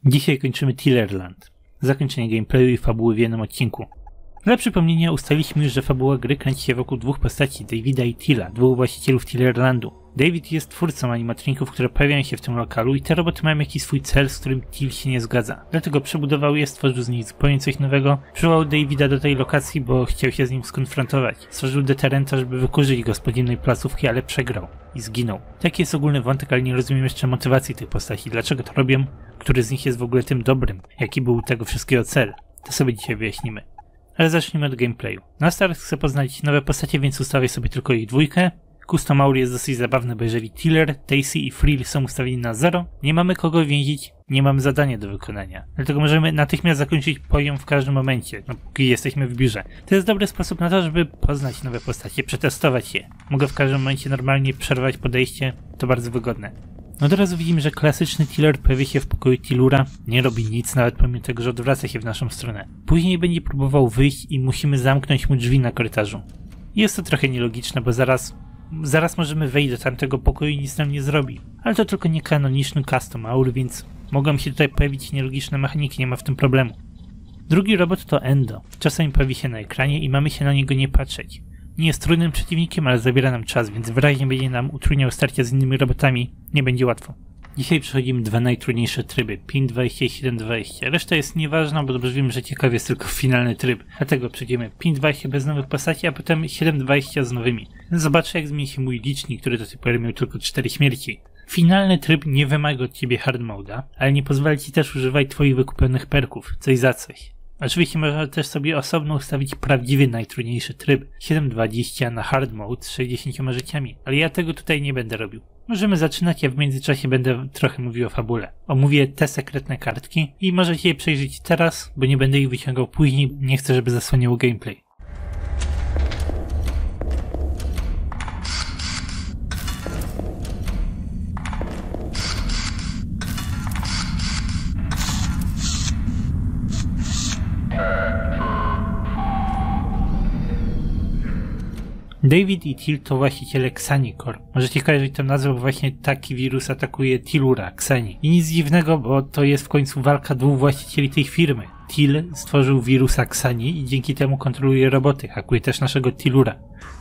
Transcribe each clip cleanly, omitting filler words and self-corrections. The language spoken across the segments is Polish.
Dzisiaj kończymy Tillerland. Zakończenie gameplayu i fabuły w jednym odcinku. Dla przypomnienia ustaliliśmy już, że fabuła gry kręci się wokół dwóch postaci, Davida i Tilla, dwóch właścicielów Tillerlandu. David jest twórcą animatroników, które pojawiają się w tym lokalu i te roboty mają jakiś swój cel, z którym Till się nie zgadza. Dlatego przebudował je, stworzył z nich zupełnie coś nowego, przywołał Davida do tej lokacji, bo chciał się z nim skonfrontować. Stworzył deterrenta, żeby wykurzyć go z podziemnej placówki, ale przegrał i zginął. Taki jest ogólny wątek, ale nie rozumiem jeszcze motywacji tych postaci, dlaczego to robią, który z nich jest w ogóle tym dobrym, jaki był tego wszystkiego cel. To sobie dzisiaj wyjaśnimy. Ale zacznijmy od gameplayu. Na start chcę poznać nowe postacie, więc ustawię sobie tylko ich dwójkę. Custom Maul jest dosyć zabawny, bo jeżeli Tiller, Tacy i Frill są ustawieni na 0, nie mamy kogo więzić, nie mamy zadania do wykonania. Dlatego możemy natychmiast zakończyć poziom w każdym momencie, póki jesteśmy w biurze. To jest dobry sposób na to, żeby poznać nowe postacie, przetestować je. Mogę w każdym momencie normalnie przerwać podejście, to bardzo wygodne. Od razu widzimy, że klasyczny Tiller pojawia się w pokoju Tillura, nie robi nic, nawet pomimo tego, że odwraca się w naszą stronę. Później będzie próbował wyjść i musimy zamknąć mu drzwi na korytarzu. Jest to trochę nielogiczne, bo zaraz możemy wejść do tamtego pokoju i nic nam nie zrobi. Ale to tylko niekanoniczny custom Maul, więc mogą się tutaj pojawić nielogiczne mechaniki, nie ma w tym problemu. Drugi robot to Endo. Czasami pojawi się na ekranie i mamy się na niego nie patrzeć. Nie jest trudnym przeciwnikiem, ale zabiera nam czas, więc wyraźnie będzie nam utrudniał starcia z innymi robotami. Nie będzie łatwo. Dzisiaj przechodzimy dwa najtrudniejsze tryby, 5.20 i 7.20. Reszta jest nieważna, bo dobrze wiem, że ciekawy jest tylko finalny tryb. Dlatego przejdziemy 5.20 bez nowych postaci, a potem 7.20 z nowymi. Zobaczę, jak zmieni się mój licznik, który do tej pory miał tylko 4 śmierci. Finalny tryb nie wymaga od ciebie hard mode'a, ale nie pozwala ci też używać twoich wykupionych perków, coś za coś. Oczywiście można też sobie osobno ustawić prawdziwy najtrudniejszy tryb 7.20 na hard mode z 60 życiami, ale ja tego tutaj nie będę robił. Możemy zaczynać, ja w międzyczasie będę trochę mówił o fabule. Omówię te sekretne kartki i możecie je przejrzeć teraz, bo nie będę ich wyciągał później, nie chcę, żeby zasłaniało gameplay. David i Till to właściciele Xani Corp. Możecie kojarzyć tę nazwę, bo właśnie taki wirus atakuje Tillura, Xani. I nic dziwnego, bo to jest w końcu walka dwóch właścicieli tej firmy. Till stworzył wirusa Xani i dzięki temu kontroluje roboty, hakuje też naszego Tillura.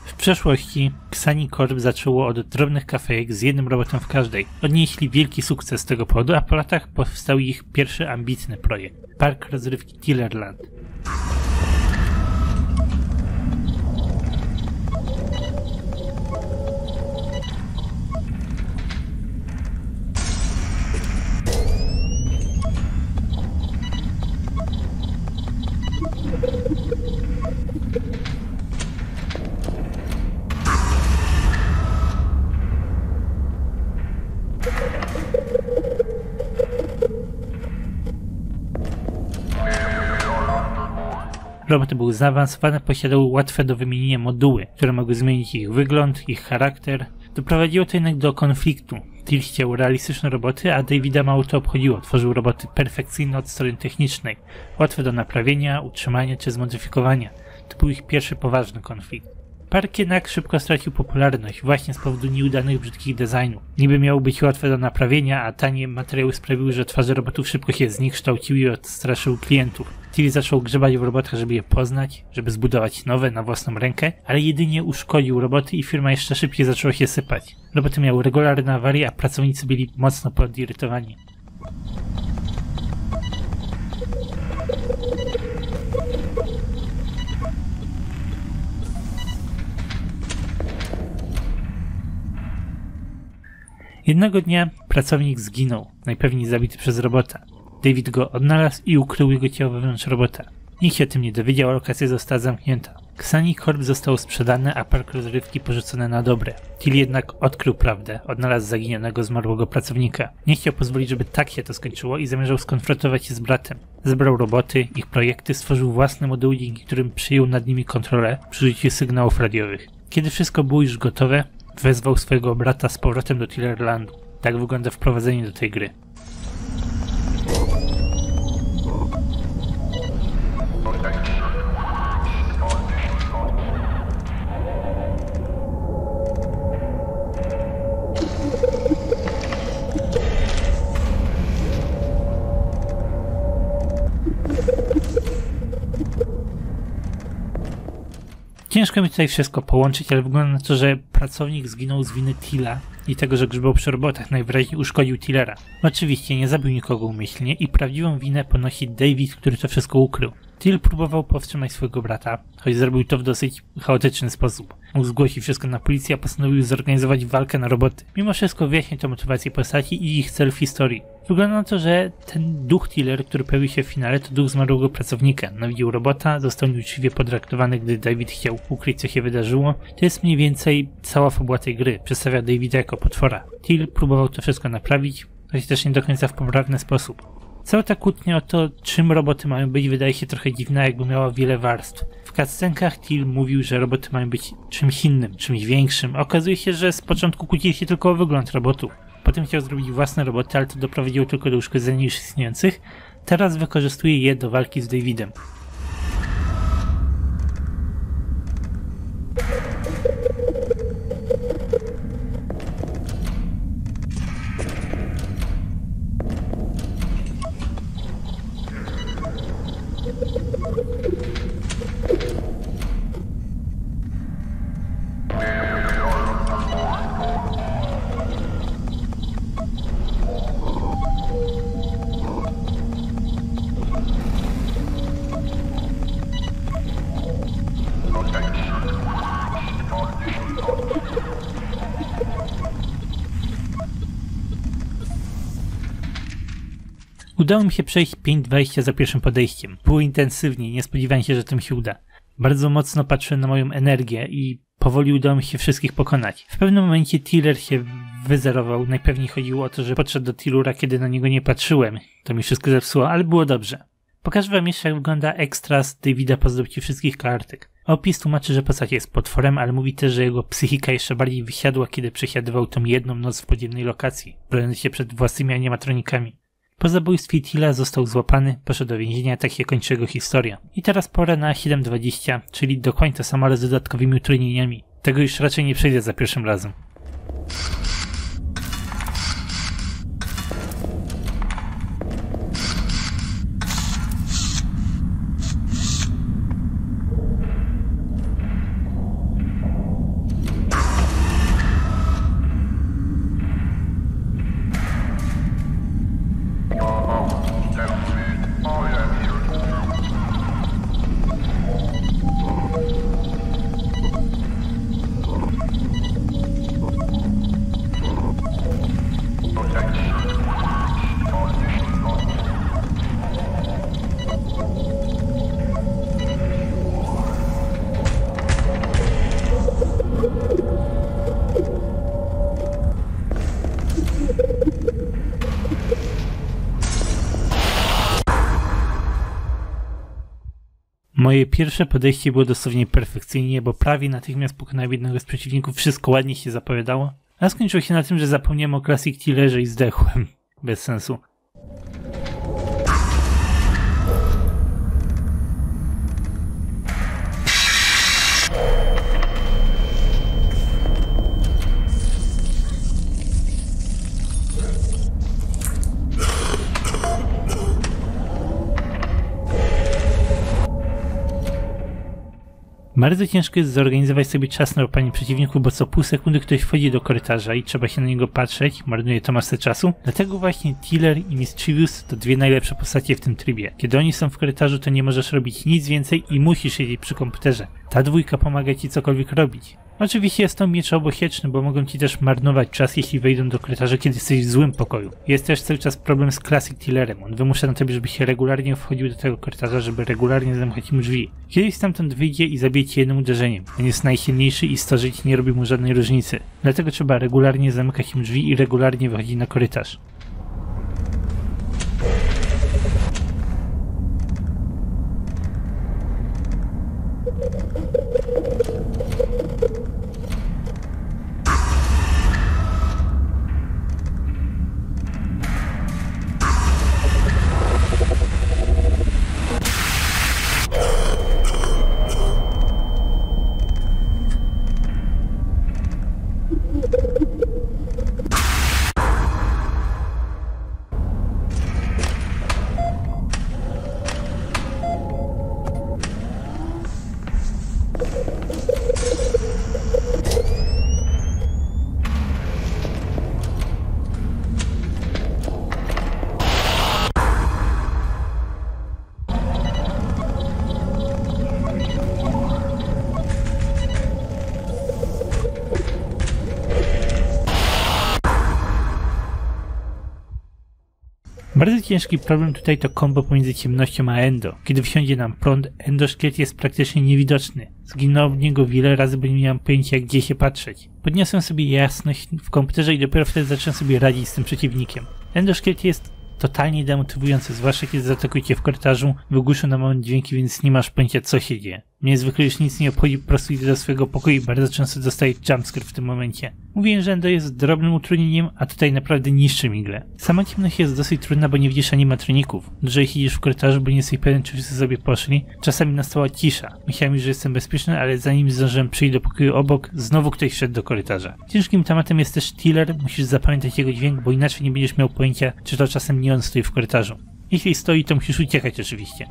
W przeszłości Xani Corp zaczęło od drobnych kafejek z jednym robotem w każdej. Odnieśli wielki sukces z tego powodu, a po latach powstał ich pierwszy ambitny projekt. Park rozrywki Tillerland. Robot był zaawansowany, posiadał łatwe do wymienienia moduły, które mogły zmienić ich wygląd, ich charakter. Doprowadziło to jednak do konfliktu. Till chciał realistyczne roboty, a Davida mało to obchodziło. Tworzył roboty perfekcyjne od strony technicznej, łatwe do naprawienia, utrzymania czy zmodyfikowania. To był ich pierwszy poważny konflikt. Park jednak szybko stracił popularność właśnie z powodu nieudanych, brzydkich designów. Niby miało być łatwe do naprawienia, a tanie materiały sprawiły, że twarze robotów szybko się zniekształciły i odstraszyły klientów. Till zaczął grzebać w robotach, żeby je poznać, żeby zbudować nowe na własną rękę, ale jedynie uszkodził roboty i firma jeszcze szybciej zaczęła się sypać. Roboty miały regularne awarie, a pracownicy byli mocno podirytowani. Jednego dnia pracownik zginął, najpewniej zabity przez robota. David go odnalazł i ukrył jego ciało wewnątrz robota. Nikt się o tym nie dowiedział, a lokacja została zamknięta. Xani Corp zostało sprzedane, a park rozrywki porzucone na dobre. Till jednak odkrył prawdę, odnalazł zaginionego, zmarłego pracownika. Nie chciał pozwolić, żeby tak się to skończyło i zamierzał skonfrontować się z bratem. Zebrał roboty, ich projekty, stworzył własne moduły, dzięki którym przyjął nad nimi kontrolę przy użyciu sygnałów radiowych. Kiedy wszystko było już gotowe, wezwał swojego brata z powrotem do Tillerlandu. Tak wygląda wprowadzenie do tej gry. Ciężko mi tutaj wszystko połączyć, ale wygląda na to, że pracownik zginął z winy Tilla i tego, że grzebał przy robotach, najwyraźniej uszkodził Tillera. Oczywiście nie zabił nikogo umyślnie i prawdziwą winę ponosi David, który to wszystko ukrył. Till próbował powstrzymać swojego brata, choć zrobił to w dosyć chaotyczny sposób. Mógł zgłosić wszystko na policję, a postanowił zorganizować walkę na roboty. Mimo wszystko wyjaśnia to motywację postaci i ich cel w historii. Wygląda na to, że ten duch Tiller, który pojawił się w finale, to duch zmarłego pracownika. Nawidził robota, został nieuczciwie potraktowany, gdy David chciał ukryć, co się wydarzyło. To jest mniej więcej cała fabuła tej gry. Przedstawia Davida jako potwora. Till próbował to wszystko naprawić, choć też nie do końca w poprawny sposób. Cała ta kłótnia o to, czym roboty mają być, wydaje się trochę dziwna, jakby miała wiele warstw. W cutscenkach Till mówił, że roboty mają być czymś innym, czymś większym. A okazuje się, że z początku kłócili się tylko o wygląd robotów. Potem chciał zrobić własne roboty, ale to doprowadziło tylko do uszkodzenia już istniejących. Teraz wykorzystuje je do walki z Davidem. Udało mi się przejść 5:20 za pierwszym podejściem. Było intensywnie, nie spodziewałem się, że to mi się uda. Bardzo mocno patrzyłem na moją energię i powoli udało mi się wszystkich pokonać. W pewnym momencie Tiller się wyzerował. Najpewniej chodziło o to, że podszedł do Tillura, kiedy na niego nie patrzyłem. To mi wszystko zepsuło, ale było dobrze. Pokażę wam jeszcze, jak wygląda ekstras Davida po zdobyciu wszystkich kartek. Opis tłumaczy, że postać jest potworem, ale mówi też, że jego psychika jeszcze bardziej wysiadła, kiedy przesiadywał tą jedną noc w podziemnej lokacji, broniąc się przed własnymi animatronikami. Po zabójstwie Tilla został złapany, poszedł do więzienia, tak się kończy jego historia. I teraz pora na 7:20, czyli dokładnie to samo, ale z dodatkowymi utrudnieniami. Tego już raczej nie przejdę za pierwszym razem. Moje pierwsze podejście było dosłownie perfekcyjnie, bo prawie natychmiast pokonałem jednego z przeciwników, wszystko ładnie się zapowiadało, a skończyło się na tym, że zapomniałem o Classic Tillerze i zdechłem. Bez sensu. Bardzo ciężko jest zorganizować sobie czas na łapanie przeciwników, bo co pół sekundy ktoś wchodzi do korytarza i trzeba się na niego patrzeć, marnuje to masę czasu. Dlatego właśnie Tiller i Mischievous to dwie najlepsze postacie w tym trybie. Kiedy oni są w korytarzu, to nie możesz robić nic więcej i musisz siedzieć przy komputerze. Ta dwójka pomaga ci cokolwiek robić. Oczywiście jest to miecz obochieczny, bo mogą ci też marnować czas, jeśli wejdą do korytarza, kiedy jesteś w złym pokoju. Jest też cały czas problem z Classic Tillerem. On wymusza na tobie, żebyś regularnie wchodził do tego korytarza, żeby regularnie zamykać im drzwi. Kiedyś stamtąd wyjdzie i zabije cię jednym uderzeniem. On jest najsilniejszy i 100 żyć nie robi mu żadnej różnicy. Dlatego trzeba regularnie zamykać im drzwi i regularnie wychodzić na korytarz. Bardzo ciężki problem tutaj to kombo pomiędzy ciemnością a Endo. Kiedy wsiądzie nam prąd, Endoszkielet jest praktycznie niewidoczny. Zginął od niego wiele razy, bo nie miałem pojęcia, gdzie się patrzeć. Podniosłem sobie jasność w komputerze i dopiero wtedy zacząłem sobie radzić z tym przeciwnikiem. Endoszkielet jest totalnie demotywujący, zwłaszcza kiedy zaatakujecie w korytarzu, wygłuszą na moment dźwięki, więc nie masz pojęcia, co się dzieje. Mnie zwykle już nic nie obchodzi, po prostu idę do swojego pokoju i bardzo często dostaję jumpscare w tym momencie. Mówiłem, że Endo jest drobnym utrudnieniem, a tutaj naprawdę niszczy mi grę. Sama ciemność jest dosyć trudna, bo nie widzisz animatroników. Dużo ich idziesz w korytarzu, bo nie jesteś pewien, czy wszyscy sobie poszli. Czasami nastała cisza. Myślałem już, że jestem bezpieczny, ale zanim zdążyłem przyjść do pokoju obok, znowu ktoś wszedł do korytarza. Ciężkim tematem jest też Tiller, musisz zapamiętać jego dźwięk, bo inaczej nie będziesz miał pojęcia, czy to czasem nie on stoi w korytarzu. Jeśli stoi, to musisz uciekać oczywiście.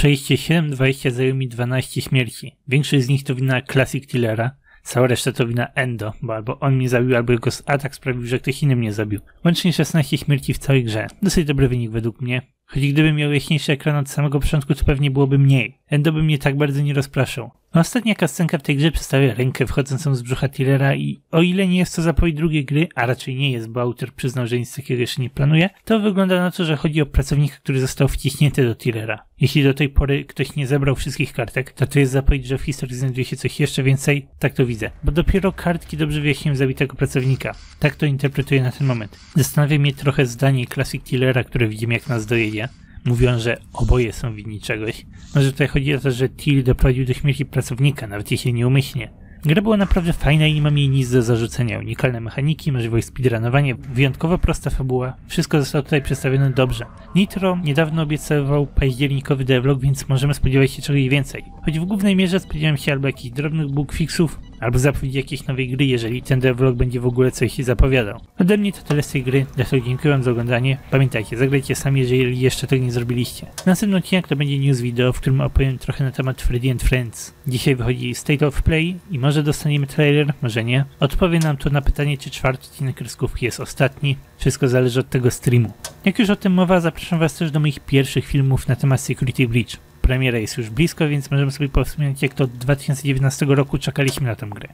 Przejście 7.20 zajęło mi 12 śmierci. Większość z nich to wina Classic Tillera, cała reszta to wina Endo, bo albo on mnie zabił, albo jego atak sprawił, że ktoś inny mnie zabił. Łącznie 16 śmierci w całej grze. Dosyć dobry wynik według mnie. Choć gdybym miał jaśniejszy ekran od samego początku, to pewnie byłoby mniej. Endo by mnie tak bardzo nie rozpraszał. A ostatnia cutscenka w tej grze przedstawia rękę wchodzącą z brzucha Tillera i o ile nie jest to zapowiedź drugiej gry, a raczej nie jest, bo autor przyznał, że nic takiego jeszcze nie planuje, to wygląda na to, że chodzi o pracownika, który został wciśnięty do Tillera. Jeśli do tej pory ktoś nie zebrał wszystkich kartek, to jest zapowiedź, że w historii znajduje się coś jeszcze więcej, tak to widzę. Bo dopiero kartki dobrze wyjaśniają zabitego pracownika. Tak to interpretuję na ten moment. Zastanawia mnie trochę zdanie Classic Tillera, które widzimy jak nas dojedzie. Mówią, że oboje są winni czegoś. Może tutaj chodzi o to, że Till doprowadził do śmierci pracownika, nawet jeśli nieumyślnie. Gra była naprawdę fajna i nie mam jej nic do zarzucenia. Unikalne mechaniki, możliwość speedrunowania, wyjątkowo prosta fabuła. Wszystko zostało tutaj przedstawione dobrze. Nitro niedawno obiecywał październikowy devlog, więc możemy spodziewać się czegoś więcej. Choć w głównej mierze spodziewam się albo jakichś drobnych bug fixów, albo zapowiedzi jakiejś nowej gry, jeżeli ten devlog będzie w ogóle coś zapowiadał. Ode mnie to tyle z tej gry, dlatego dziękuję wam za oglądanie. Pamiętajcie, zagrajcie sami, jeżeli jeszcze tego nie zrobiliście. Następny odcinek to będzie news video, w którym opowiem trochę na temat Freddy and Friends. Dzisiaj wychodzi State of Play i może dostaniemy trailer, może nie. Odpowie nam to na pytanie, czy 4. odcinek kreskówki jest ostatni. Wszystko zależy od tego streamu. Jak już o tym mowa, zapraszam was też do moich pierwszych filmów na temat Security Breach. Premiera jest już blisko, więc możemy sobie powspominać, jak to od 2019 roku czekaliśmy na tę grę.